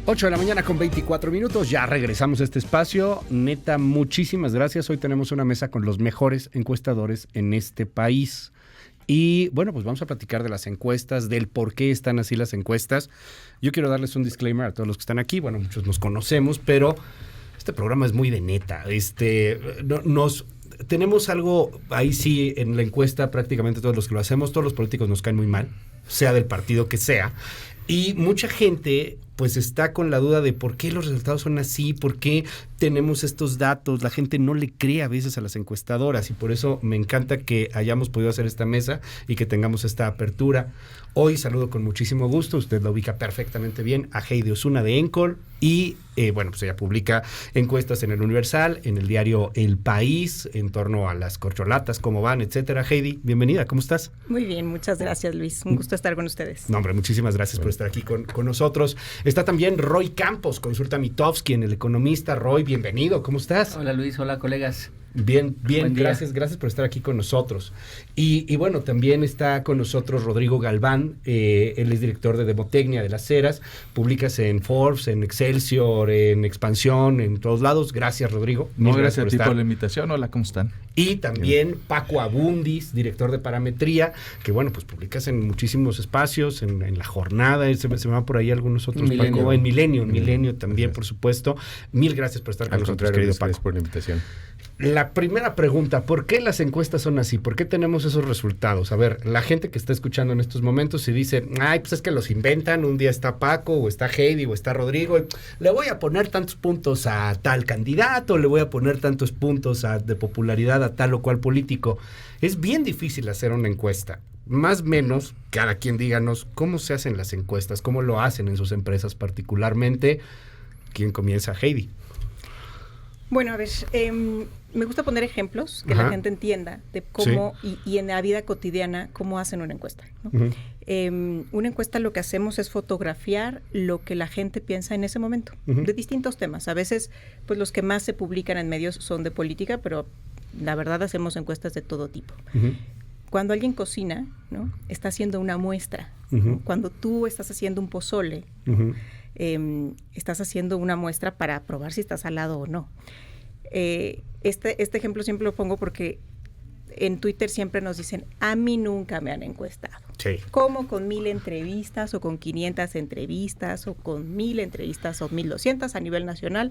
8 de la mañana con 24 minutos, ya regresamos a este espacio. Neta, muchísimas gracias. Hoy tenemos una mesa con los mejores encuestadores en este país. Y bueno, pues vamos a platicar de las encuestas, del por qué están así las encuestas. Yo quiero darles un disclaimer a todos los que están aquí. Bueno, muchos nos conocemos, pero este programa es muy de neta. Tenemos algo, ahí sí, en la encuesta prácticamente todos los que lo hacemos, todos los políticos nos caen muy mal, sea del partido que sea. Y mucha gente pues está con la duda de por qué los resultados son así, por qué tenemos estos datos. La gente no le cree a veces a las encuestadoras y por eso me encanta que hayamos podido hacer esta mesa y que tengamos esta apertura. Hoy saludo con muchísimo gusto, usted la ubica perfectamente bien, a Heidi Osuna de Encol y bueno, pues ella publica encuestas en El Universal, en el diario El País, en torno a las corcholatas, cómo van, etcétera. Heidi, bienvenida, ¿cómo estás? Muy bien, muchas gracias, Luis. Un gusto estar con ustedes. No, hombre, muchísimas gracias por estar aquí con nosotros. Está también Roy Campos, Consulta Mitofsky en El Economista. Roy, bienvenido, ¿cómo estás? Hola Luis, hola colegas. Bien, gracias por estar aquí con nosotros. Y bueno, también está con nosotros Rodrigo Galván, él es director de Demotecnia de las Heras, publicas en Forbes, en Excelsior, en Expansión, en todos lados. Gracias, Rodrigo. Gracias a ti por la invitación. Hola, ¿cómo están? Y también Paco Abundis, director de Parametría, que bueno, pues publicas en muchísimos espacios, en La Jornada, se me van por ahí algunos otros, Milenio. Paco, en Milenio también, por supuesto. Mil gracias por estar con nosotros, querido Paco. Gracias por la invitación. La primera pregunta, ¿por qué las encuestas son así? ¿Por qué tenemos esos resultados? A ver, la gente que está escuchando en estos momentos y dice, ay, pues es que los inventan, un día está Paco, o está Heidi, o está Rodrigo, y le voy a poner tantos puntos a tal candidato, le voy a poner tantos puntos de popularidad a tal o cual político. Es bien difícil hacer una encuesta. Más o menos, cada quien díganos cómo se hacen las encuestas, cómo lo hacen en sus empresas particularmente. ¿Quién comienza? Heidi. Bueno, a ver, me gusta poner ejemplos que la gente entienda de cómo y en la vida cotidiana cómo hacen una encuesta, ¿no? Una encuesta lo que hacemos es fotografiar lo que la gente piensa en ese momento, de distintos temas. A veces, pues los que más se publican en medios son de política, pero la verdad hacemos encuestas de todo tipo. Cuando alguien cocina, ¿no? Está haciendo una muestra, ¿no? Cuando tú estás haciendo un pozole, estás haciendo una muestra para probar si está salado o no. Este ejemplo siempre lo pongo porque en Twitter siempre nos dicen, a mí nunca me han encuestado. Sí. ¿Cómo con 1000 entrevistas o con 500 entrevistas o con 1000 entrevistas o 1200 a nivel nacional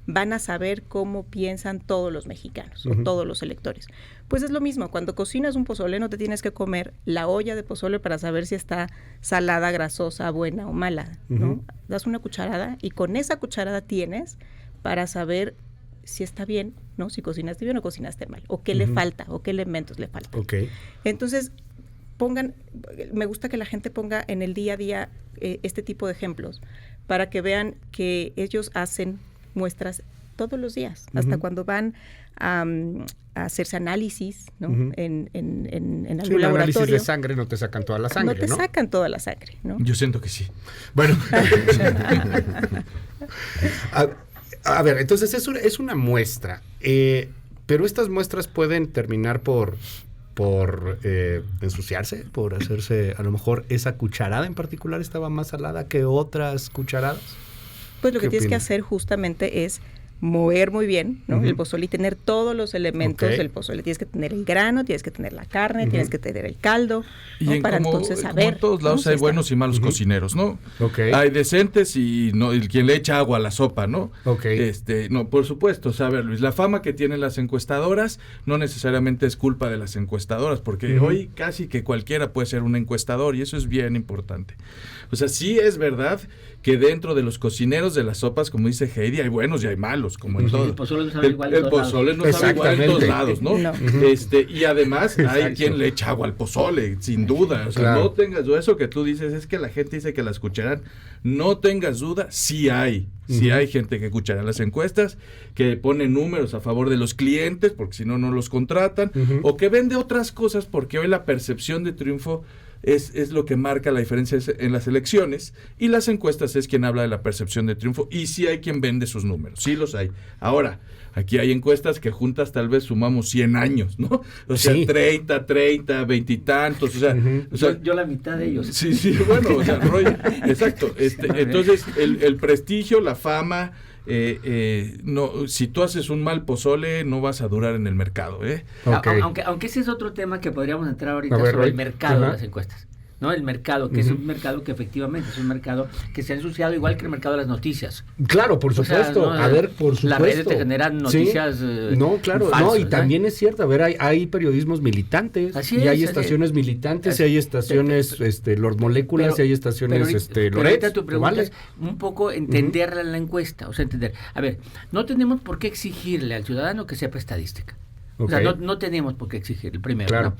van a saber cómo piensan todos los mexicanos o todos los electores? Pues es lo mismo, cuando cocinas un pozole no te tienes que comer la olla de pozole para saber si está salada, grasosa, buena o mala, ¿no? Das una cucharada y con esa cucharada tienes para saber si está bien, ¿no? Si cocinaste bien o cocinaste mal, o qué le falta, o qué elementos le faltan. Okay. Entonces, me gusta que la gente ponga en el día a día este tipo de ejemplos para que vean que ellos hacen muestras todos los días, hasta cuando van a hacerse análisis, ¿no? En algún laboratorio. Análisis de sangre no te sacan toda la sangre, ¿no? No te sacan toda la sangre, ¿no? Yo siento que sí. Bueno. A ver, entonces es una muestra, pero estas muestras pueden terminar por ensuciarse, por hacerse, a lo mejor esa cucharada en particular estaba más salada que otras cucharadas. Pues lo que tienes que hacer justamente es mover muy bien, ¿no? El pozole y tener todos los elementos del pozole. Tienes que tener el grano, tienes que tener la carne, tienes que tener el caldo, ¿no? Para entonces saber. Como en todos lados hay buenos y malos cocineros, ¿no? Okay. Hay decentes y no, el quien le echa agua a la sopa, ¿no? Okay. No, por supuesto, saber, Luis, la fama que tienen las encuestadoras no necesariamente es culpa de las encuestadoras, porque hoy casi que cualquiera puede ser un encuestador y eso es bien importante. O sea, sí es verdad que dentro de los cocineros de las sopas, como dice Heidi, hay buenos y hay malos, como en todo. El pozole no sabe igual en el todos pozole lados. no sabe igual en todos lados, ¿no? No. Y además hay quien le echa agua al pozole, sin duda. O sea, claro. No tengas duda, eso que tú dices, es que la gente dice que las cucharan. No tengas duda, sí hay gente que cuchara las encuestas, que pone números a favor de los clientes, porque si no, no los contratan, o que vende otras cosas, porque hoy la percepción de triunfo es lo que marca la diferencia en las elecciones, y las encuestas es quien habla de la percepción de triunfo, y sí hay quien vende sus números, sí los hay. Ahora, aquí hay encuestas que juntas tal vez sumamos 100 años, ¿no? O sea, sí. 30, 20 y tantos, o sea, yo la mitad de ellos. Sí, bueno, o sea, Roy, exacto. Entonces, el prestigio, la fama, no, si tú haces un mal pozole, no vas a durar en el mercado, ¿eh? Okay. Aunque ese es otro tema que podríamos entrar ahorita sobre el mercado de las encuestas. ¿No? El mercado, que es un mercado que efectivamente es un mercado que se ha ensuciado igual que el mercado de las noticias. Claro, por supuesto. O sea, a ver, por supuesto. Las redes te generan noticias no, claro, falsos, y también es cierto, a ver, hay periodismos militantes, y hay estaciones militantes, y hay estaciones Lord Moléculas, y hay estaciones Loret. Tu pregunta es un poco entenderla en la encuesta, o sea, entender. A ver, no tenemos por qué exigirle al ciudadano que sepa estadística. Okay. O sea, no tenemos por qué exigirle, primero, claro.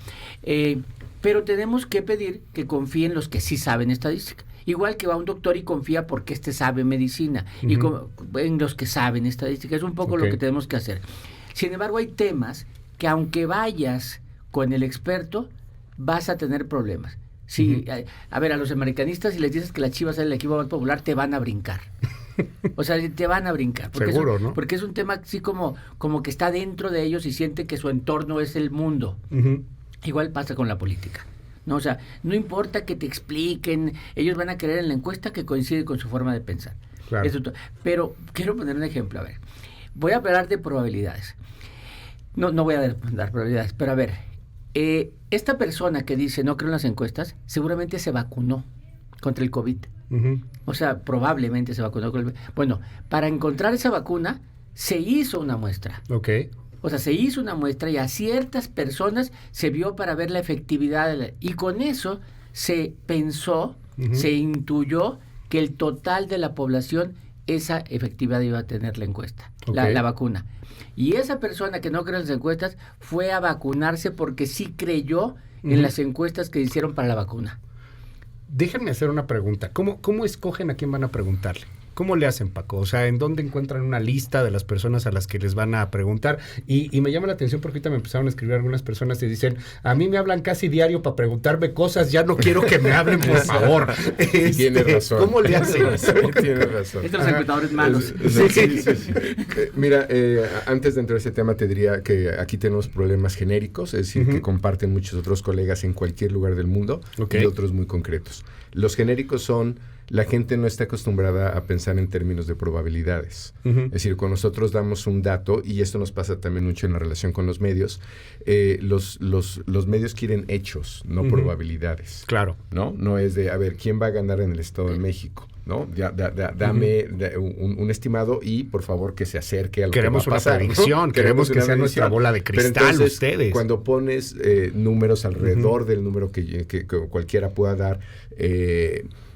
¿no? Pero tenemos que pedir que confíen los que sí saben estadística. Igual que va un doctor y confía porque sabe medicina. Y en los que saben estadística. Es un poco lo que tenemos que hacer. Sin embargo, hay temas que aunque vayas con el experto, vas a tener problemas. Sí, a ver, a los americanistas, si les dices que la Chivas es el equipo más popular, te van a brincar. O sea, te van a brincar. Porque seguro, ¿no? Porque es un tema así como que está dentro de ellos y siente que su entorno es el mundo. Igual pasa con la política, ¿no? O sea, no importa que te expliquen, ellos van a creer en la encuesta que coincide con su forma de pensar. Claro. Pero quiero poner un ejemplo, a ver. Voy a hablar de probabilidades. No voy a dar probabilidades, pero a ver, esta persona que dice no creo en las encuestas, seguramente se vacunó contra el COVID. O sea, probablemente se vacunó con el... Bueno, para encontrar esa vacuna, se hizo una muestra. O sea, se hizo una muestra y a ciertas personas se vio para ver la efectividad y con eso se pensó, se intuyó que el total de la población esa efectividad iba a tener la encuesta, la vacuna. Y esa persona que no cree en las encuestas fue a vacunarse porque sí creyó en las encuestas que hicieron para la vacuna. Déjenme hacer una pregunta. ¿Cómo escogen a quién van a preguntarle? ¿Cómo le hacen, Paco? O sea, ¿en dónde encuentran una lista de las personas a las que les van a preguntar? Y me llama la atención porque ahorita me empezaron a escribir algunas personas que dicen, a mí me hablan casi diario para preguntarme cosas, ya no quiero que me hablen, por favor. Tienes razón. ¿Cómo le hacen? Tienes razón. Estos encuestadores malos. Sí. Mira, antes de entrar a ese tema te diría que aquí tenemos problemas genéricos, es decir, que comparten muchos otros colegas en cualquier lugar del mundo y otros muy concretos. Los genéricos son... La gente no está acostumbrada a pensar en términos de probabilidades. Es decir, cuando nosotros damos un dato, y esto nos pasa también mucho en la relación con los medios, los medios quieren hechos, no probabilidades. Claro. No es de, a ver, ¿quién va a ganar en el Estado de México? ¿No? Dame un estimado y, por favor, que se acerque a lo queremos que va a pasar. Queremos una predicción, ¿no? Queremos que sea nuestra bola de cristal. Pero entonces, ustedes. Cuando pones números alrededor del número que cualquiera pueda dar,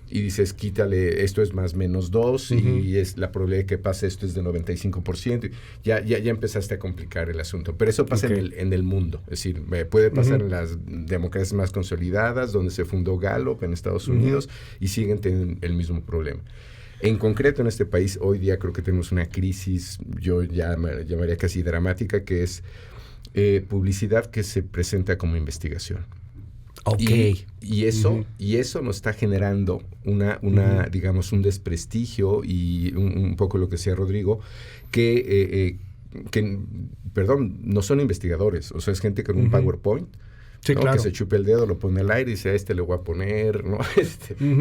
y dices, quítale, esto es más menos 2, y es la probabilidad de que pase esto es de 95%, ya empezaste a complicar el asunto. Pero eso pasa en el mundo, es decir, puede pasar en las democracias más consolidadas, donde se fundó Gallup en Estados Unidos, y siguen teniendo el mismo problema. En concreto, en este país, hoy día creo que tenemos una crisis, yo llamaría casi dramática, que es publicidad que se presenta como investigación. Y eso nos está generando digamos, un desprestigio y un poco lo que decía Rodrigo, que no son investigadores, o sea, es gente con un PowerPoint, sí, ¿no? Claro. Que se chupe el dedo, lo pone al aire y dice, a este le voy a poner, ¿no?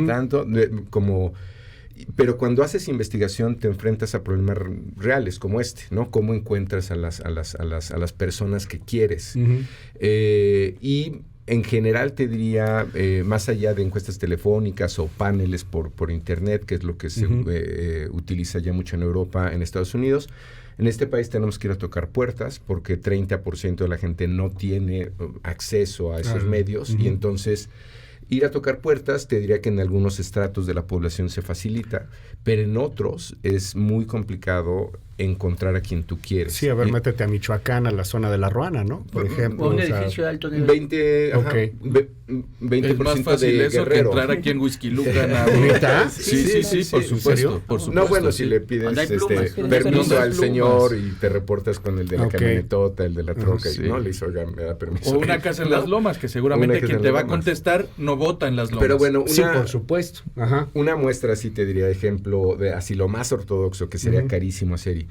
Tanto como... Pero cuando haces investigación te enfrentas a problemas reales como ¿no? ¿Cómo encuentras a las personas que quieres? Y en general te diría, más allá de encuestas telefónicas o paneles por internet, que es lo que se utiliza ya mucho en Europa, en Estados Unidos, en este país tenemos que ir a tocar puertas porque 30% de la gente no tiene acceso a esos medios y entonces... Ir a tocar puertas, te diría que en algunos estratos de la población se facilita, pero en otros es muy complicado encontrar a quien tú quieres. Sí, a ver, métete a Michoacán, a la zona de La Ruana, ¿no? Por ejemplo. O un edificio de alto nivel. 20% Es más fácil de eso Guerrero. que entrar aquí en Whisky Lucan. ¿Neta? Sí, por supuesto. No, bueno, si le pides Cuando hay plumas, permiso al plumas. señor y te reportas con el de la Ok. camionetota, el de la troca, Sí. y no le dice, oiga, me da permiso. O una casa en las lomas, que seguramente Una casa quien en te las va a lomas. contestar no vota en las lomas. Pero bueno, Sí, por supuesto. Ajá. una muestra, así te diría, ejemplo, de así lo más ortodoxo, que sería Ujú. carísimo hacer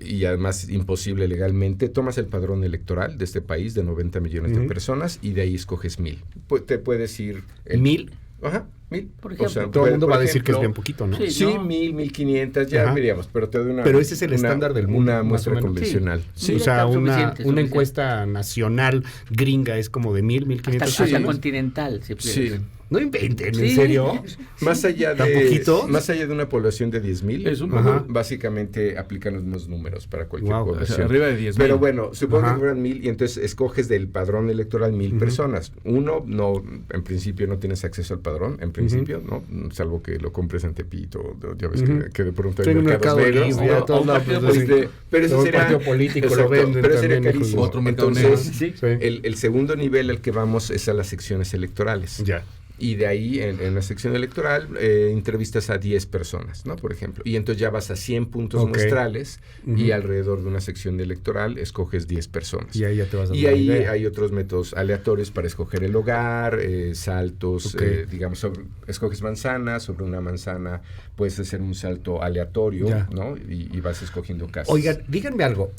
y además imposible legalmente, tomas el padrón electoral de este país de 90 millones de Ujú. personas y de ahí escoges 1,000. Te puedes ir... ¿1,000? Ajá, 1,000. Por ejemplo. Todo el mundo por va a decir que es ejemplo, bien poquito, ¿no? Sí. Sí, ¿no? 1,000, 1,500, ya Ajá. veríamos, pero te doy una... Pero ese es el estándar del mundo, Una más muestra o menos. convencional. Sí. O sea, está una suficiente. encuesta nacional gringa es como de 1,000, 1,500 Hasta personas. continental, si Sí. quieres. No inventen, ¿en Sí. serio? Más allá ¿Tan de poquito? más allá de una población de 10,000, Es un Ajá. básicamente aplican los mismos números para cualquier Wow. O sea, población. arriba de 10,000. Pero bueno, supongo Ajá. que fueran 1,000 y entonces escoges del padrón electoral 1,000 Ujú. personas. Uno, no, en principio no tienes acceso al padrón, en principio, ¿no? Salvo que lo compres en Tepito, ya ves Ujú. que de pronto Sí, hay en mercados Mercado negros. Libre, ¿no? a todos un lados, partido pues, Este, pero eso un sería partido político lo exacto, venden pero sería también, carísimo. otro mercado Entonces, negro. Sí. el segundo nivel al que vamos es a las secciones electorales. Ya. Y de ahí, en la sección electoral, entrevistas a 10 personas, ¿no? Por ejemplo. Y entonces ya vas a 100 puntos Ok. muestrales Ujú. y alrededor de una sección electoral escoges 10 personas. Y ahí ya te vas a Y dar ahí una idea. hay otros métodos aleatorios para escoger el hogar, saltos, Ok. digamos, escoges manzanas, sobre una manzana puedes hacer un salto aleatorio, Ya. ¿no? Y vas escogiendo casas. Oigan, díganme algo,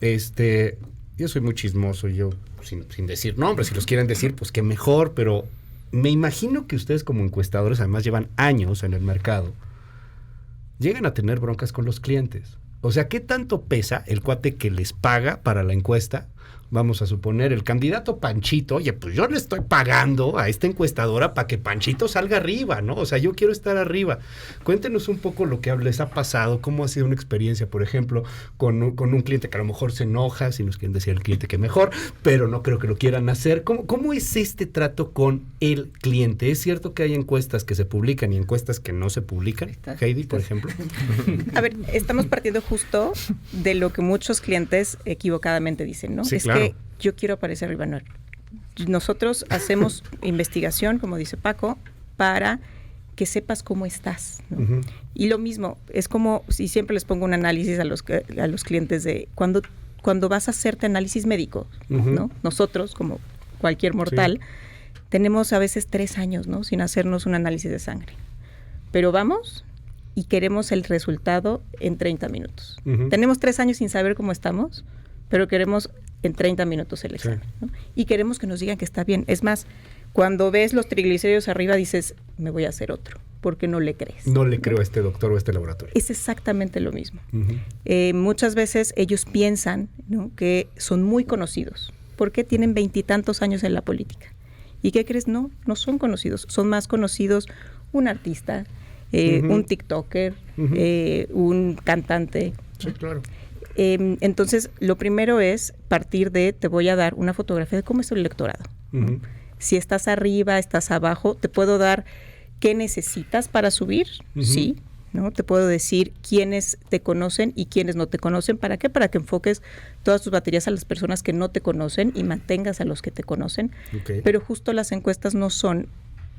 yo soy muy chismoso, yo sin decir nombres, si los quieren decir, pues qué mejor, pero me imagino que ustedes como encuestadores, además llevan años en el mercado, llegan a tener broncas con los clientes. O sea, ¿qué tanto pesa el cuate que les paga para la encuesta? Vamos a suponer, el candidato Panchito, oye, pues yo le estoy pagando a esta encuestadora para que Panchito salga arriba, ¿no? O sea, yo quiero estar arriba. Cuéntenos un poco lo que les ha pasado, cómo ha sido una experiencia, por ejemplo, con un cliente que a lo mejor se enoja, si nos quieren decir el cliente que mejor, pero no creo que lo quieran hacer. ¿Cómo es este trato con el cliente? ¿Es cierto que hay encuestas que se publican y encuestas que no se publican? Heidi, por ejemplo. A ver, estamos partiendo justo de lo que muchos clientes equivocadamente dicen, ¿no? Sí, es claro. que yo quiero aparecer arriba. No. Nosotros hacemos investigación, como dice Paco, para que sepas cómo estás, ¿no? Ujú. Y lo mismo, es como si siempre les pongo un análisis a los clientes de cuando vas a hacerte análisis médico, Ujú. ¿no? Nosotros, como cualquier mortal, tenemos a veces 3 años, ¿no? Sin hacernos un análisis de sangre. Pero vamos y queremos el resultado en 30 minutos. Ujú. Tenemos 3 años sin saber cómo estamos, pero queremos en 30 minutos el examen, ¿no? Y queremos que nos digan que está bien. Es más, cuando ves los triglicéridos arriba dices, me voy a hacer otro, porque no le crees. No le creo a este doctor o a este laboratorio. Es exactamente lo mismo. Ujú. Muchas veces ellos piensan, ¿no?, que son muy conocidos, porque tienen 20 y tantos años en la política. ¿Y qué crees? No son conocidos. Son más conocidos un artista, Ujú. un TikToker, Ujú. un cantante. Sí, claro. Entonces, lo primero es partir de, te voy a dar una fotografía de cómo es el electorado. Ujú. Si estás arriba, estás abajo, te puedo dar qué necesitas para subir, Ujú. sí, ¿no? Te puedo decir quiénes te conocen y quiénes no te conocen. ¿Para qué? Para que enfoques todas tus baterías a las personas que no te conocen y mantengas a los que te conocen. Ok. Pero justo las encuestas no son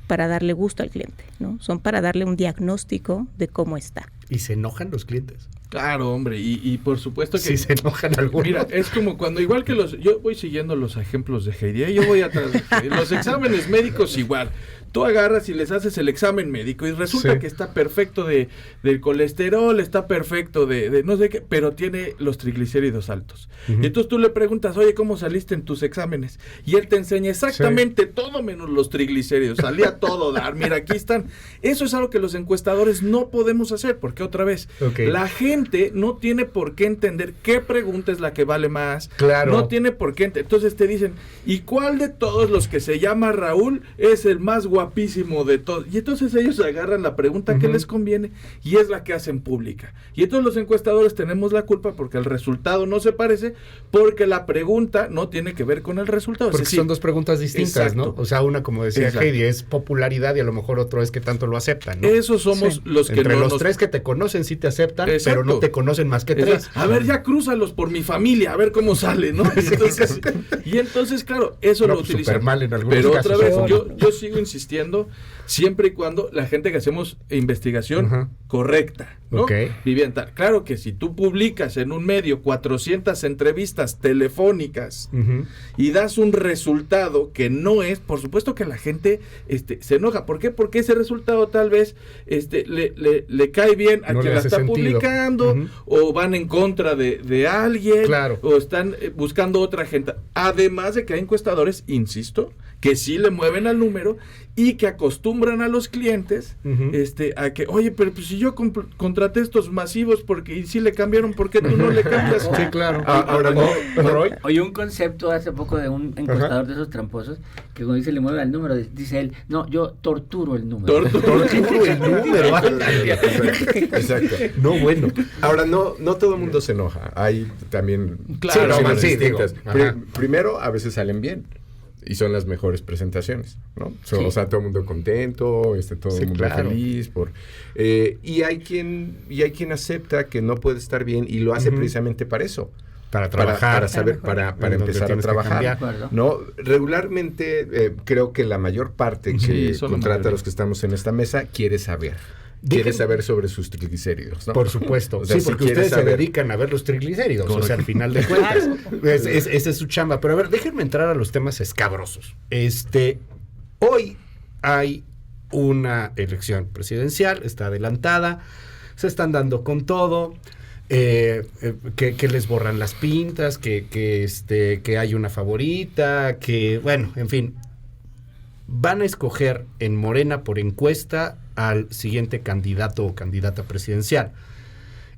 para darle gusto al cliente, ¿no? Son para darle un diagnóstico de cómo está. ¿Y se enojan los clientes? Claro, hombre, y por supuesto que... Sí, se enojan algunos. Mira, es como cuando igual que yo voy siguiendo los ejemplos de Heidi, yo voy atrás de Heidi. Los exámenes médicos igual. Tú agarras y les haces el examen médico y resulta Sí. que está perfecto del colesterol, está perfecto de no sé qué, pero tiene los triglicéridos altos. Ujú. Y entonces tú le preguntas, oye, ¿cómo saliste en tus exámenes? Y él te enseña exactamente todo menos los triglicéridos. Salía todo dar, mira, aquí están. Eso es algo que los encuestadores no podemos hacer, porque otra vez, Ok. la gente no tiene por qué entender qué pregunta es la que vale más. Claro. No tiene por qué. Entonces te dicen, ¿y cuál de todos los que se llama Raúl es el más guapísimo de todos? Y entonces ellos agarran la pregunta que Ujú. les conviene y es la que hacen pública. Y entonces los encuestadores tenemos la culpa porque el resultado no se parece, porque la pregunta no tiene que ver con el resultado. Porque Es decir, son dos preguntas distintas, exacto. ¿no? O sea, una, como decía Exacto. Heidi, es popularidad y a lo mejor otro es que tanto lo aceptan, ¿no? esos somos Sí. los que Entre no los nos- tres que te conocen sí te aceptan, pero pero no te conocen más que 3. A ver, ya crúzalos por mi familia, a ver cómo sale, ¿no? Y entonces, claro, eso lo utilizan. Mal en algunos pero casos. otra vez, yo sigo insistiendo, siempre y cuando la gente que hacemos investigación correcta, ¿no? Vivienda. Claro que si tú publicas en un medio 400 entrevistas telefónicas y das un resultado que no es, por supuesto que la gente se enoja. ¿Por qué? Porque ese resultado tal vez le cae bien a quien la está publicando, o van en contra de alguien, o están buscando otra gente. Además de que hay encuestadores, insisto, que sí le mueven al número y que acostumbran a los clientes a que, oye, pero pues si yo contraté estos masivos porque y si le cambiaron, ¿por qué tú no le cambias? Sí, claro. Ahora no. Oye, un concepto hace poco de un encuestador de esos tramposos que cuando dice le mueve al número, dice él, no, yo torturo el número. Torturo el número. Exacto. No, bueno. Ahora, no todo el mundo se enoja. Hay también formas distintas. Primero, a veces salen bien. Y son las mejores presentaciones, ¿no? O sea, todo el mundo contento, todo el mundo feliz. Y hay quien acepta que no puede estar bien y lo hace precisamente para eso. Para trabajar. Para saber, para empezar a trabajar. ¿No? Regularmente, creo que la mayor parte que contrata a los que estamos en esta mesa quiere saber. Quiere saber sobre sus triglicéridos, ¿no? Por supuesto. O sea, sí, porque ustedes se dedican a ver los triglicéridos. Correcto. O sea, al final de cuentas. Esa es su chamba. Pero a ver, déjenme entrar a los temas escabrosos. Hoy hay una elección presidencial, está adelantada, se están dando con todo, que les borran las pintas, que hay una favorita, que, bueno, en fin. Van a escoger en Morena por encuesta al siguiente candidato o candidata presidencial.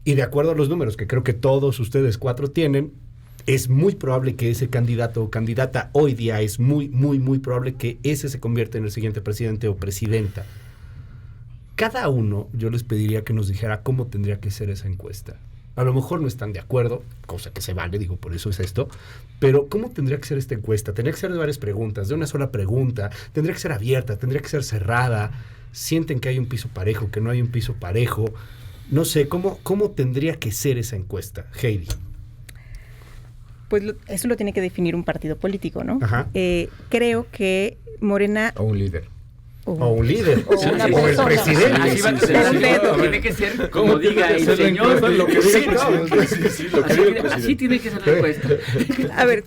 Y de acuerdo a los números que creo que todos ustedes 4 tienen, es muy probable que ese candidato o candidata hoy día es muy, muy, muy probable que ese se convierta en el siguiente presidente o presidenta. Cada uno, yo les pediría que nos dijera cómo tendría que ser esa encuesta. A lo mejor no están de acuerdo, cosa que se vale, digo, por eso es esto, pero ¿cómo tendría que ser esta encuesta? Tendría que ser de varias preguntas, de una sola pregunta, tendría que ser abierta, tendría que ser cerrada, sienten que hay un piso parejo, que no hay un piso parejo, no sé, ¿cómo tendría que ser esa encuesta, Heidi? Pues eso lo tiene que definir un partido político, ¿no? Ajá. Creo que Morena... O un líder. O un líder, o el presidente. Así va a ser, tiene que ser como diga el señor. Así tiene que ser la encuesta. A ver,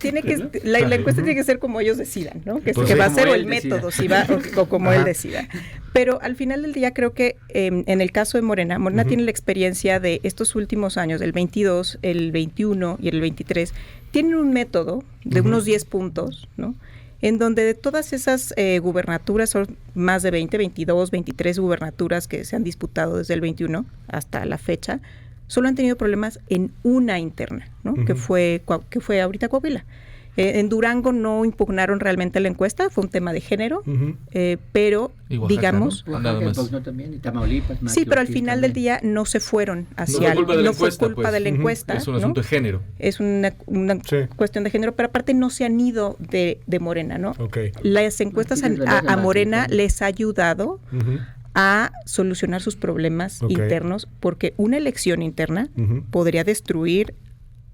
la encuesta tiene que ser como ellos decidan, ¿no? Que va a ser el método, si va o como él decida. Pero al final del día creo que en el caso de Morena tiene la experiencia de estos últimos años, el 22, el 21 y el 23, tienen un método de unos 10 puntos, ¿no? En donde de todas esas gubernaturas, son más de 20, 22, 23 gubernaturas que se han disputado desde el 21 hasta la fecha, solo han tenido problemas en una interna, ¿no? Que fue ahorita Coahuila. En Durango no impugnaron realmente la encuesta, fue un tema de género, pero Oaxaca, digamos... ¿no? Oaxaca también, y Tamaulipas. Sí, pero al final del día no se fueron hacia... No fue culpa de la encuesta. Es un asunto de género. Es una cuestión de género, pero aparte no se han ido de Morena, ¿no? Okay. Las encuestas a Morena les ha ayudado a solucionar sus problemas internos, porque una elección interna podría destruir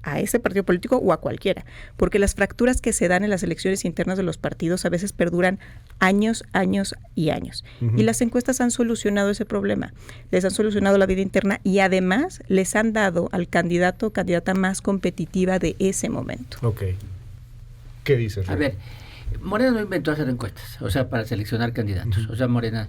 a ese partido político o a cualquiera, porque las fracturas que se dan en las elecciones internas de los partidos a veces perduran años, años y años. Y las encuestas han solucionado ese problema, les han solucionado la vida interna y además les han dado al candidato o candidata más competitiva de ese momento. Ok. ¿Qué dices, Rey? A ver, Morena no inventó hacer encuestas, o sea, para seleccionar candidatos. O sea, Morena...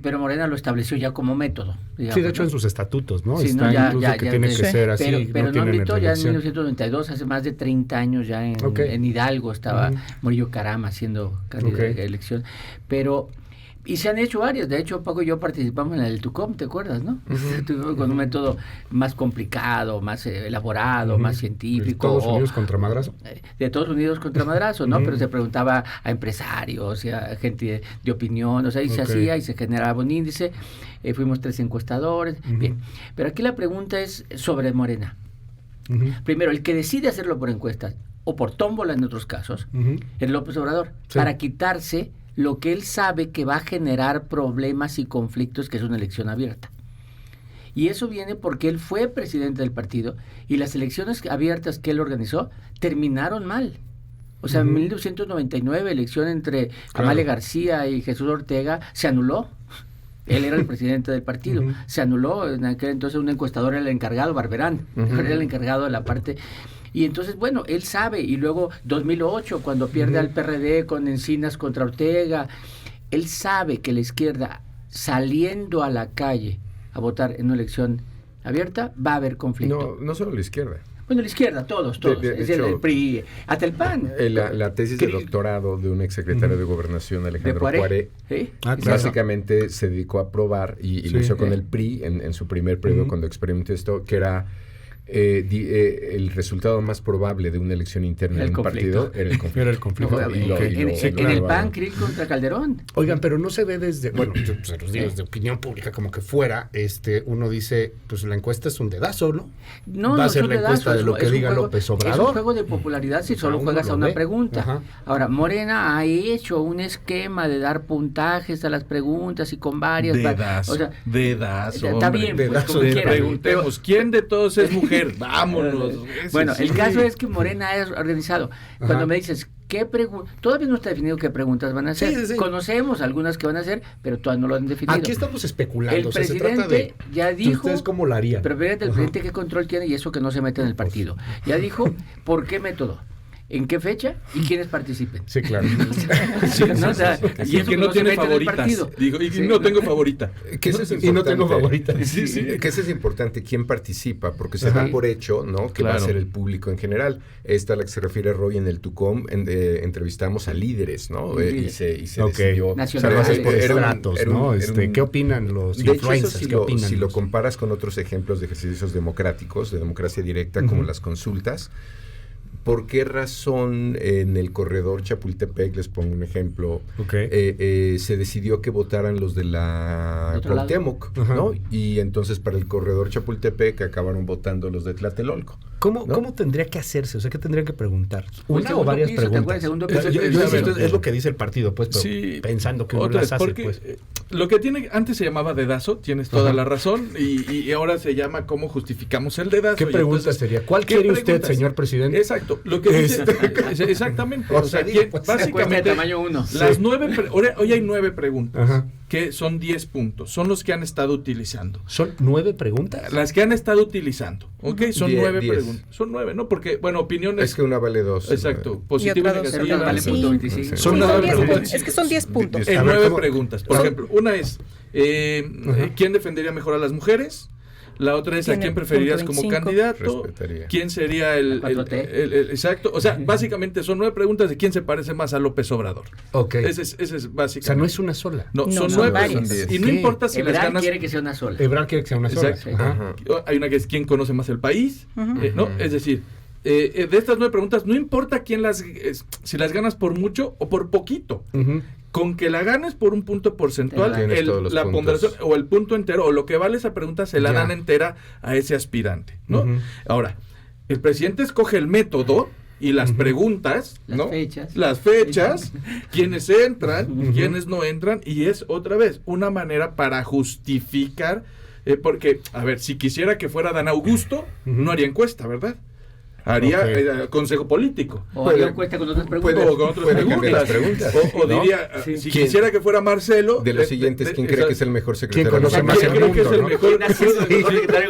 pero Morena lo estableció ya como método. Digamos, sí, de hecho en sus estatutos, ¿no? Sí, está incluso que tiene que ser así. Pero no inventó ya en 1992, hace más de 30 años ya en Hidalgo estaba Murillo Caram haciendo candidato de elección. Y se han hecho varias. De hecho, Paco y yo participamos en el TUCOM, ¿te acuerdas, no? Con un método más complicado, más elaborado, más científico. ¿De Estados Unidos contra Madrazo? De Estados Unidos contra Madrazo, ¿no? Pero se preguntaba a empresarios, a gente de opinión, o sea, y se hacía y se generaba un índice. Fuimos 3 encuestadores. Bien. Pero aquí la pregunta es sobre Morena. Primero, el que decide hacerlo por encuestas, o por tómbola en otros casos, es López Obrador, para quitarse lo que él sabe que va a generar problemas y conflictos, que es una elección abierta. Y eso viene porque él fue presidente del partido y las elecciones abiertas que él organizó terminaron mal. O sea, en 1999, elección entre Amalia García y Jesús Ortega, se anuló. Él era el presidente del partido. Se anuló. En aquel entonces un encuestador era el encargado, Barberán, era el encargado de la parte. Y entonces, bueno, él sabe. Y luego, 2008, cuando pierde al PRD con Encinas contra Ortega, él sabe que la izquierda, saliendo a la calle a votar en una elección abierta, va a haber conflicto. No solo la izquierda. Bueno, la izquierda, todos. De hecho, el PRI, hasta el PAN. La tesis de doctorado de un exsecretario de Gobernación, Alejandro Cuaré, ¿sí? básicamente se dedicó a probar, y lo hizo con el PRI en su primer periodo cuando experimentó esto, que era el resultado más probable de una elección interna en un partido era el conflicto. En el PAN, Krill contra Calderón. Oigan, pero no se ve desde, bueno, yo se los digo desde opinión pública, como que fuera, uno dice, pues la encuesta es un dedazo, ¿no? No, va a ser la encuesta de lo que diga juego, López Obrador. Es un juego de popularidad si solo juegas a una pregunta. Ajá. Ahora, Morena ha hecho un esquema de dar puntajes a las preguntas y con varias. Dedazo, está bien, pues, preguntemos, ¿quién de todos es mujer? Vámonos. Bueno, el caso es que Morena es organizado. Cuando me dices, ¿qué preguntas? Todavía no está definido qué preguntas van a hacer. Sí. Conocemos algunas que van a hacer, pero todavía no lo han definido. Aquí estamos especulando. El presidente ya dijo. ¿Ustedes cómo lo harían? Pero fíjate, el presidente qué control tiene y eso que no se mete en el partido. Ya dijo por qué método. ¿En qué fecha? ¿Y quiénes participen? Sí, claro. Y es que no tiene favoritas. Digo, y no tengo favorita. Y no tengo favorita. Que eso es importante, quién participa, porque se da por hecho, ¿no? Que va a ser el público en general. Esta a la que se refiere Roy en el TUCOM, entrevistamos a líderes, ¿no? Y se decidió. ¿Qué opinan los influencers? Si lo comparas con otros ejemplos de ejercicios democráticos, de democracia directa, como las consultas, ¿por qué razón en el corredor Chapultepec, les pongo un ejemplo, se decidió que votaran los de la Cuauhtémoc, ¿no? Y entonces para el corredor Chapultepec acabaron votando los de Tlatelolco? ¿Cómo tendría que hacerse? O sea, ¿qué tendrían que preguntar? ¿Una o varias preguntas? Es lo que dice el partido, pues, pero pensando que uno las hace, pues. Lo que antes se llamaba dedazo, tienes toda la razón, y ahora se llama ¿cómo justificamos el dedazo? ¿Qué pregunta sería? ¿Cuál quiere usted, señor presidente? Exacto. Lo que dice, exactamente. O sea, básicamente, tamaño 1. Hoy hay 9 preguntas, que son 10 puntos. Son los que han estado utilizando. ¿Son 9 preguntas? Las que han estado utilizando, ¿ok? Son 9 preguntas. Son 9, ¿no? Porque, bueno, opiniones... Es que una vale 2. Exacto. Positiva y negativa. Vale punto 25. Son 9 preguntas. Es que son 10 puntos. En 9 preguntas. Por ejemplo, una es, ¿quién defendería mejor a las mujeres? La otra es, ¿a quién preferirías como candidato? ¿Quién sería el exacto? O sea, básicamente son 9 preguntas de quién se parece más a López Obrador. Ese es básicamente. O sea, no es una sola. No, son 9 preguntas. Y no importa si las ganas. Quiere que sea una sola. Ebrard quiere que sea una sola. Exacto. Hay una que es ¿quién conoce más el país? ¿No? Es decir, de estas 9 preguntas, no importa si las ganas por mucho o por poquito. Con que la ganes por un punto porcentual, la ponderación o el punto entero o lo que vale esa pregunta se la dan entera a ese aspirante, ¿no? Ahora, el presidente escoge el método y las preguntas, ¿no? Las fechas, quiénes entran, quiénes no entran, y es otra vez una manera para justificar, porque, a ver, si quisiera que fuera Dan Augusto, no haría encuesta, ¿verdad? Haría consejo político. O haría encuesta con otras preguntas. O con otras preguntas. O diría, si quisiera que fuera Marcelo... De los siguientes, ¿quién cree que es el mejor secretario? ¿Quién conoce más el mundo?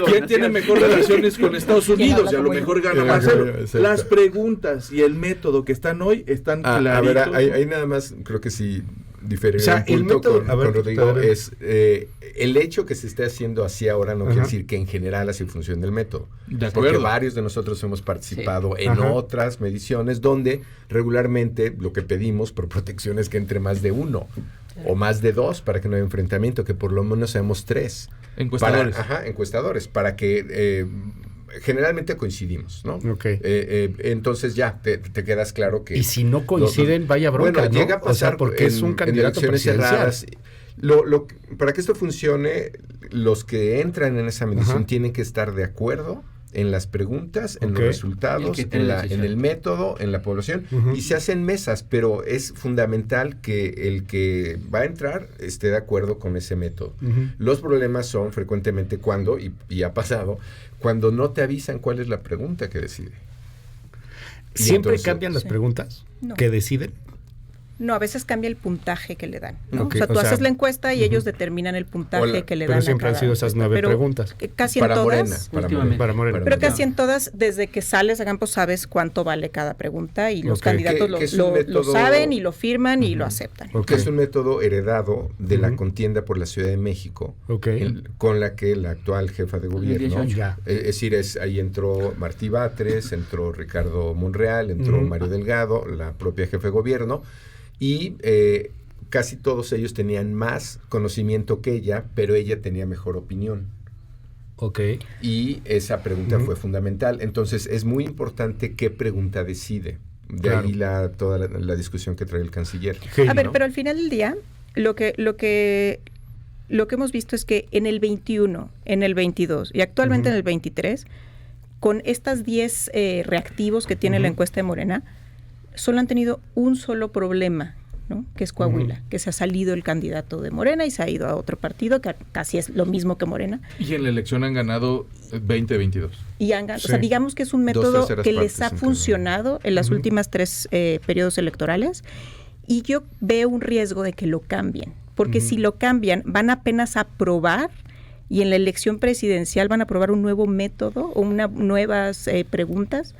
¿Quién tiene mejor relaciones con Estados Unidos? Y a lo mejor gana Marcelo. Las preguntas y el método que están hoy están claritos. A ver, ahí nada más creo que sí diferir un punto con Rodrigo es el hecho que se esté haciendo así ahora no quiere decir que en general así funcione el método. Porque varios de nosotros hemos participado en otras mediciones donde regularmente lo que pedimos por protección es que entre más de uno o más de 2 para que no haya enfrentamiento, que por lo menos seamos 3. Encuestadores. Encuestadores, para que generalmente coincidimos, ¿no? Entonces ya te quedas claro que... Y si no coinciden, vaya bronca, bueno, llega a pasar porque es un candidato presidencial. Para que esto funcione, los que entran en esa medición tienen que estar de acuerdo en las preguntas, en los resultados, en el método, en la población, y se hacen mesas, pero es fundamental que el que va a entrar esté de acuerdo con ese método. Los problemas son frecuentemente cuando, y ha pasado, cuando no te avisan cuál es la pregunta que decide. ¿Siempre cambian las preguntas que deciden? No, a veces cambia el puntaje que le dan, ¿no? O sea, tú haces la encuesta y ellos determinan el puntaje que le dan. Pero siempre han sido esas 9 preguntas. Casi en todas. Para Morena. Pero casi en todas, desde que sales a campo, sabes cuánto vale cada pregunta y los candidatos lo saben y lo firman y lo aceptan. Que es un método heredado de la contienda por la Ciudad de México, con la que la actual jefa de gobierno, es decir, ahí entró Martí Batres, entró Ricardo Monreal, entró Mario Delgado, la propia jefa de gobierno, y casi todos ellos tenían más conocimiento que ella, pero ella tenía mejor opinión. Y esa pregunta fue fundamental. Entonces, es muy importante qué pregunta decide. De ahí toda la discusión que trae el canciller. A ver, pero al final del día, lo que hemos visto es que en el 21, en el 22 y actualmente en el 23, con estas 10 reactivos que tiene la encuesta de Morena, solo han tenido un solo problema, ¿no? Que es Coahuila, que se ha salido el candidato de Morena y se ha ido a otro partido, que casi es lo mismo que Morena. Y en la elección han ganado 20-22. Y han ganado, o sea, digamos que es un método que les ha funcionado en las últimas 3 periodos electorales, y yo veo un riesgo de que lo cambien, porque si lo cambian, van apenas a probar, y en la elección presidencial van a probar un nuevo método o nuevas preguntas.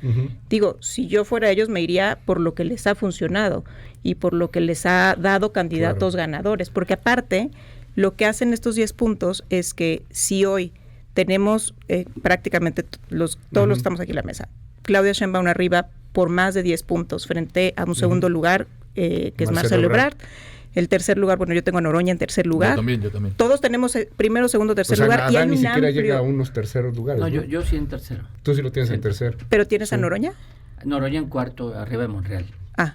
Digo, si yo fuera ellos, me iría por lo que les ha funcionado y por lo que les ha dado candidatos ganadores. Porque aparte, lo que hacen estos 10 puntos es que si hoy tenemos prácticamente todos los que estamos aquí en la mesa, Claudia Sheinbaum arriba por más de 10 puntos frente a un segundo lugar, que es Marcelo Ebrard. El tercer lugar, bueno, yo tengo a Noroña en tercer lugar. Yo también. Todos tenemos primero, segundo, tercer lugar. Y hay ni siquiera llega a unos terceros lugares. No, yo sí en tercero. Tú sí lo tienes en tercero. ¿Pero tienes a Noroña? Noroña en cuarto, arriba de Monreal.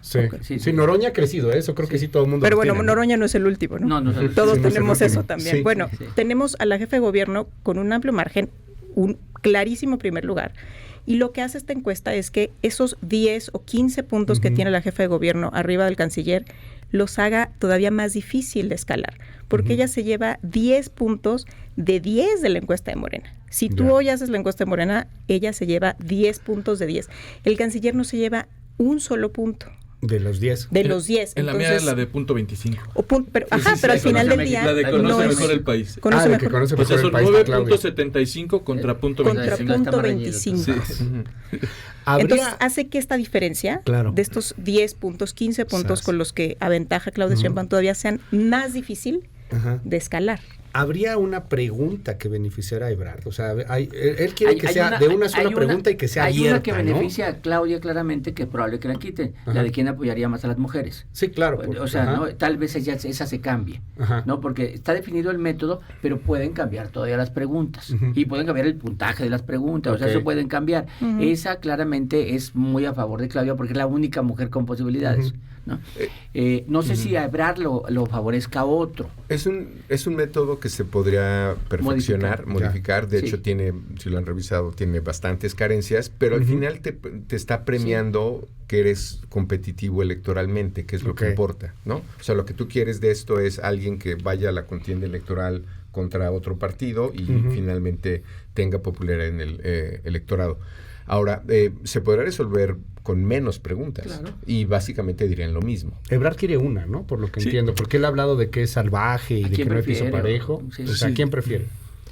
Sí, Noroña ha crecido, eso creo que sí todo el mundo. Pero bueno, tiene, Noroña no es el último, ¿no? No todos tenemos eso también. Bueno, tenemos a la jefa de gobierno con un amplio margen, un clarísimo primer lugar. Y lo que hace esta encuesta es que esos 10 o 15 puntos que tiene la jefa de gobierno arriba del canciller los haga todavía más difícil de escalar, porque ella se lleva 10 puntos de 10 de la encuesta de Morena. Si tú hoy haces la encuesta de Morena, ella se lleva 10 puntos de 10. El canciller no se lleva un solo punto. De los 10. De los 10. En la mía es la de punto 25. Pero al final del día... La de conoce mejor el país. De que conoce mejor el país. 9.75 contra punto 25. Contra punto 25. Entonces hace que esta diferencia de estos 10 puntos, 15 puntos con los que aventaja Claudia Sheinbaum todavía sean más difícil de escalar. ¿Habría una pregunta que beneficiara a Ebrard? O sea, él quiere que sea de una sola pregunta y que sea abierta, hay una que beneficia a Claudia claramente, que es probable que la quiten, la de quién apoyaría más a las mujeres. Sí, claro. O sea, ¿no? Tal vez esa se cambie, ¿no? Porque está definido el método, pero pueden cambiar todavía las preguntas y pueden cambiar el puntaje de las preguntas, o sea, eso pueden cambiar. Esa claramente es muy a favor de Claudia porque es la única mujer con posibilidades, ¿no? No sé si a Ebrard lo favorezca otro. Es un método que se podría perfeccionar, modificar. De hecho, si lo han revisado, tiene bastantes carencias, pero al final te está premiando que eres competitivo electoralmente, que es lo que importa, ¿no? O sea, lo que tú quieres de esto es alguien que vaya a la contienda electoral contra otro partido y finalmente tenga popularidad en el electorado. Ahora, se podrá resolver con menos preguntas y básicamente dirían lo mismo. Ebrard quiere una, ¿no? Por lo que entiendo, porque él ha hablado de que es salvaje y de que no hay piso parejo. O sea, ¿a quién prefiere?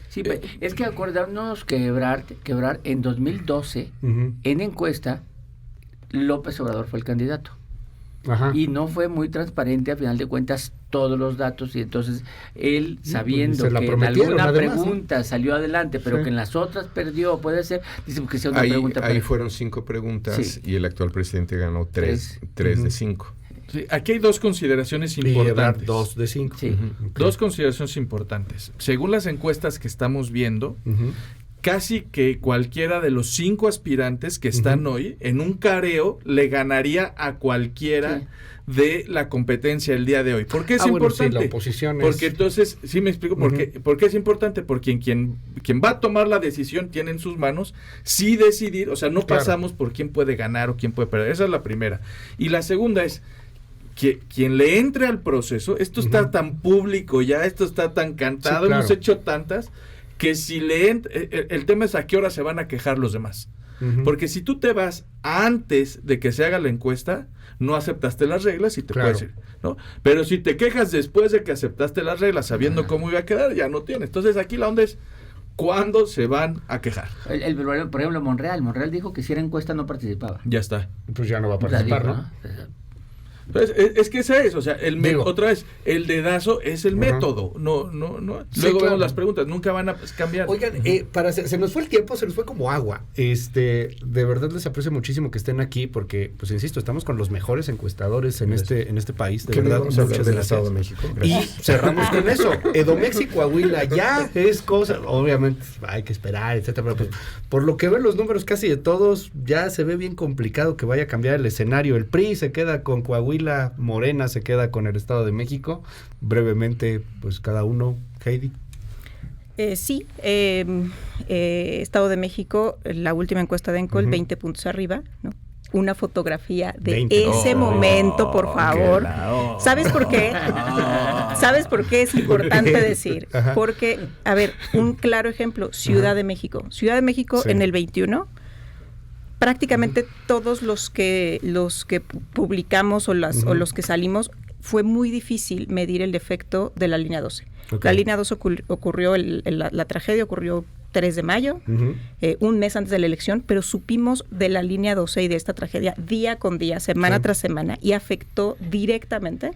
Sí, es que acordarnos que Ebrard en 2012, en encuesta, López Obrador fue el candidato. Y no fue muy transparente, a final de cuentas, todos los datos, y entonces él, sabiendo que en alguna pregunta salió adelante, pero que en las otras perdió, puede ser, dice que sea una pregunta. Ahí fueron 5 preguntas y el actual presidente ganó 3 de 5. Sí, aquí hay 2 consideraciones importantes. 2 de 5. Sí. 2 consideraciones importantes. Según las encuestas que estamos viendo, casi que cualquiera de los 5 aspirantes que están hoy en un careo le ganaría a cualquiera de la competencia el día de hoy. ¿Por qué es importante? Bueno, sí, la oposición porque entonces, sí me explico, ¿por qué es importante? Porque quien va a tomar la decisión tiene en sus manos sí decidir, o sea, no pasamos por quién puede ganar o quién puede perder. Esa es la primera. Y la segunda es que quien le entre al proceso, esto está tan público ya, esto está tan cantado, hemos hecho tantas, que si le el tema es a qué hora se van a quejar los demás. Porque si tú te vas antes de que se haga la encuesta, no aceptaste las reglas y te puedes ir, ¿no? Pero si te quejas después de que aceptaste las reglas, sabiendo cómo iba a quedar, ya no tienes. Entonces aquí la onda es, ¿cuándo se van a quejar? Por ejemplo, Monreal dijo que si era encuesta no participaba. Ya está. Pues ya no va a participar, dijo, ¿no? Entonces, es que esa es, o sea, otra vez, el dedazo es el método, no. Sí, Luego claro. vemos las preguntas, nunca van a cambiar. Oigan, se nos fue el tiempo, se nos fue como agua. De verdad les aprecio muchísimo que estén aquí porque, pues insisto, estamos con los mejores encuestadores en este país. De verdad, vamos a hablar muchas del gracias. Estado de México. Y cerramos con eso. Edomex y Coahuila ya es cosa, obviamente hay que esperar, etcétera, pero pues, por lo que ven los números casi de todos, ya se ve bien complicado que vaya a cambiar el escenario. El PRI se queda con Coahuila, Morena se queda con el Estado de México. Brevemente, pues cada uno, Heidi. Sí, Estado de México, la última encuesta de Encol, 20 puntos arriba, ¿no? Una fotografía de 20. ese momento, por favor. ¿Sabes por qué? ¿Sabes por qué es importante decir? Porque, a ver, un claro ejemplo, Ciudad de México. Ciudad de México en el 21, prácticamente todos los que publicamos o los que salimos, fue muy difícil medir el efecto de la línea 12. La línea 12 ocurrió, la tragedia ocurrió 3 de mayo, un mes antes de la elección, pero supimos de la línea 12 y de esta tragedia día con día, semana tras semana, y afectó directamente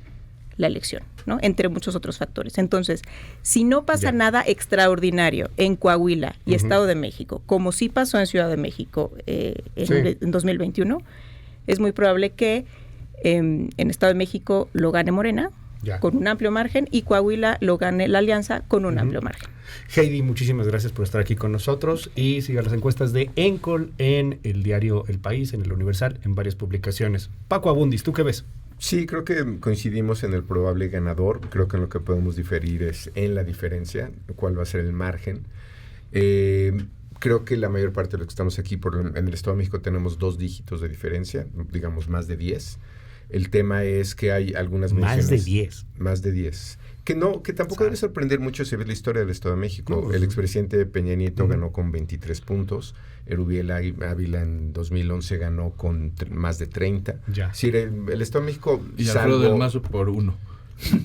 la elección, ¿no? Entre muchos otros factores. Entonces, si no pasa nada extraordinario en Coahuila y Estado de México, como sí pasó en Ciudad de México en 2021, es muy probable que en Estado de México lo gane Morena, con un amplio margen, y Coahuila lo gane la Alianza con un amplio margen. Heidi, muchísimas gracias por estar aquí con nosotros y siga las encuestas de Encol en el diario El País, en el Universal, en varias publicaciones. Paco Abundis, ¿tú qué ves? Sí, creo que coincidimos en el probable ganador. Creo que en lo que podemos diferir es en la diferencia, cuál va a ser el margen. Creo que la mayor parte de los que estamos aquí en el Estado de México tenemos 2 dígitos de diferencia, digamos más de 10. El tema es que hay algunas menciones... Más de 10. Más de 10. Que tampoco debe sorprender mucho si ves la historia del Estado de México. No, el expresidente Peña Nieto ganó con 23 puntos. Erubiel Ávila en 2011 ganó con más de 30. Ya. Sí, el Estado de México... Y Alfredo del Mazo por 1.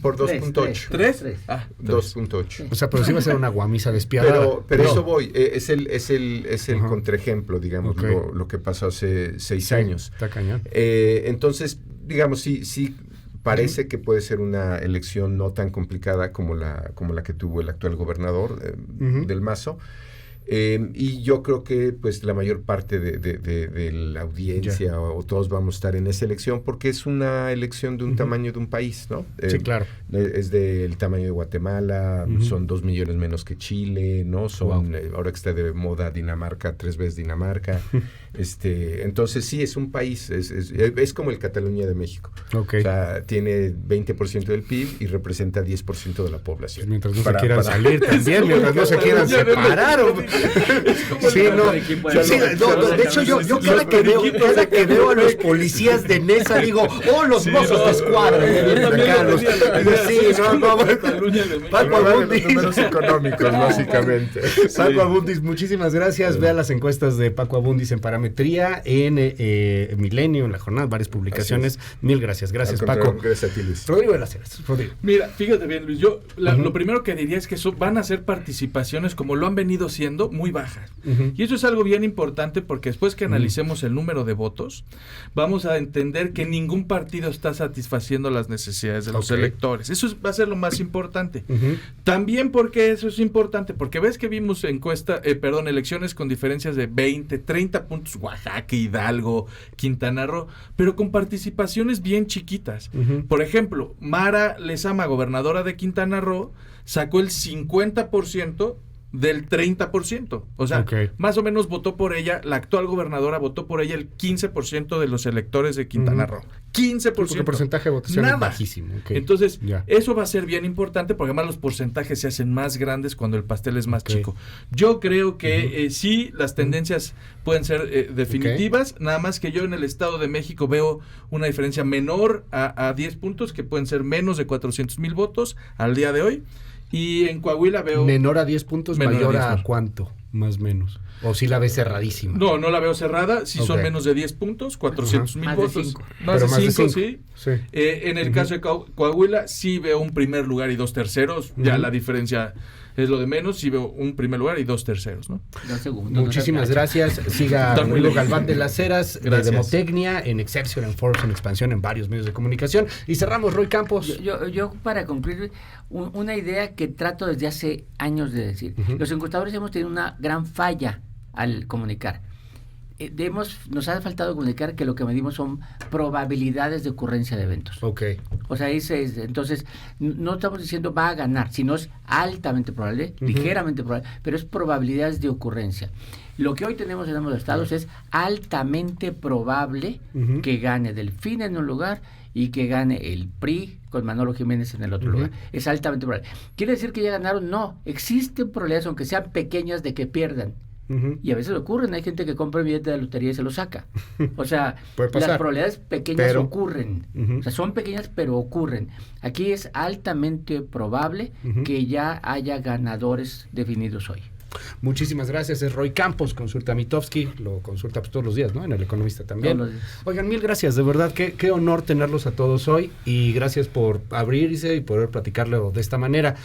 Por 2.8. ¿3? 2.8. O sea, pero sí va a ser una guamisa despiadada. Pero eso voy. Es el contraejemplo, digamos, lo que pasó hace 6 años. Está cañón. Entonces, digamos, sí parece que puede ser una elección no tan complicada como la que tuvo el actual gobernador del Mazo. Y yo creo que pues la mayor parte de la audiencia o todos vamos a estar en esa elección porque es una elección de un tamaño de un país, ¿no? Sí, claro. Es del tamaño de Guatemala, son 2 millones menos que Chile, ¿no? Son ahora que está de moda Dinamarca, 3 veces Dinamarca. Entonces sí, es un país, es como el Cataluña de México. O sea, tiene 20% del PIB y representa 10% de la población. Pues mientras no se quieran salir también, mientras no se quieran separar. Sí, no. De hecho, yo cada que veo a los policías de Nesa digo, los mozos de escuadra. Paco Abundis. Números económicos, básicamente. Paco Abundis, muchísimas gracias. Vea las encuestas de Paco Abundis en Parametría, en Milenio, en La Jornada, varias publicaciones. Mil gracias. Gracias, Paco. Gracias a ti, Luis. Rodrigo de las Heras. Mira, fíjate bien, Luis. Lo primero que diría es que van a ser participaciones como lo han venido siendo muy bajas. Y eso es algo bien importante porque después que analicemos el número de votos, vamos a entender que ningún partido está satisfaciendo las necesidades de los electores. Eso va a ser lo más importante. También porque eso es importante, porque ves que vimos elecciones con diferencias de 20, 30 puntos, Oaxaca, Hidalgo, Quintana Roo, pero con participaciones bien chiquitas. Por ejemplo, Mara Lezama, gobernadora de Quintana Roo, sacó el 50% del 30%. O sea, más o menos votó por ella, la actual gobernadora votó por ella el 15% de los electores de Quintana Roo. 15%. Porque el porcentaje de votación es bajísimo. Entonces, eso va a ser bien importante porque además los porcentajes se hacen más grandes cuando el pastel es más chico. Yo creo que sí, las tendencias pueden ser definitivas, nada más que yo en el Estado de México veo una diferencia menor a 10 puntos, que pueden ser menos de 400,000 votos al día de hoy. Y en Coahuila veo... Menor a 10 puntos, mayor a ¿cuánto? Más o menos. ¿O si la ves cerradísima? No, no la veo cerrada. Sí son menos de 10 puntos, 400,000 votos. Más de 5, sí. En el caso de Coahuila, sí veo un primer lugar y 2 terceros. Ya la diferencia es lo de menos. Sí veo un primer lugar y 2 terceros, ¿no? 2 segundos. Muchísimas gracias. Siga Rodrigo Galván de las Heras, de Demotecnia, en Excelsior, en Forbes, en Expansión, en varios medios de comunicación. Y cerramos, Roy Campos. Yo para concluir, una idea que trato desde hace años de decir. Los encuestadores hemos tenido una gran falla al comunicar. Nos ha faltado comunicar que lo que medimos son probabilidades de ocurrencia de eventos. O sea, entonces, no estamos diciendo va a ganar, sino es altamente probable, ligeramente probable, pero es probabilidades de ocurrencia. Lo que hoy tenemos en ambos estados es altamente probable que gane Delfín en un lugar y que gane el PRI con Manolo Jiménez en el otro lugar. Es altamente probable. ¿Quiere decir que ya ganaron? No. Existen probabilidades, aunque sean pequeñas, de que pierdan. Y a veces ocurren, hay gente que compra un billete de lotería y se lo saca. O sea, las probabilidades pequeñas ocurren. O sea, son pequeñas, pero ocurren. Aquí es altamente probable que ya haya ganadores definidos hoy. Muchísimas gracias, es Roy Campos, consulta Mitofsky, lo consulta pues todos los días, ¿no? En El Economista también. Oigan, mil gracias, de verdad, qué honor tenerlos a todos hoy y gracias por abrirse y poder platicarlo de esta manera.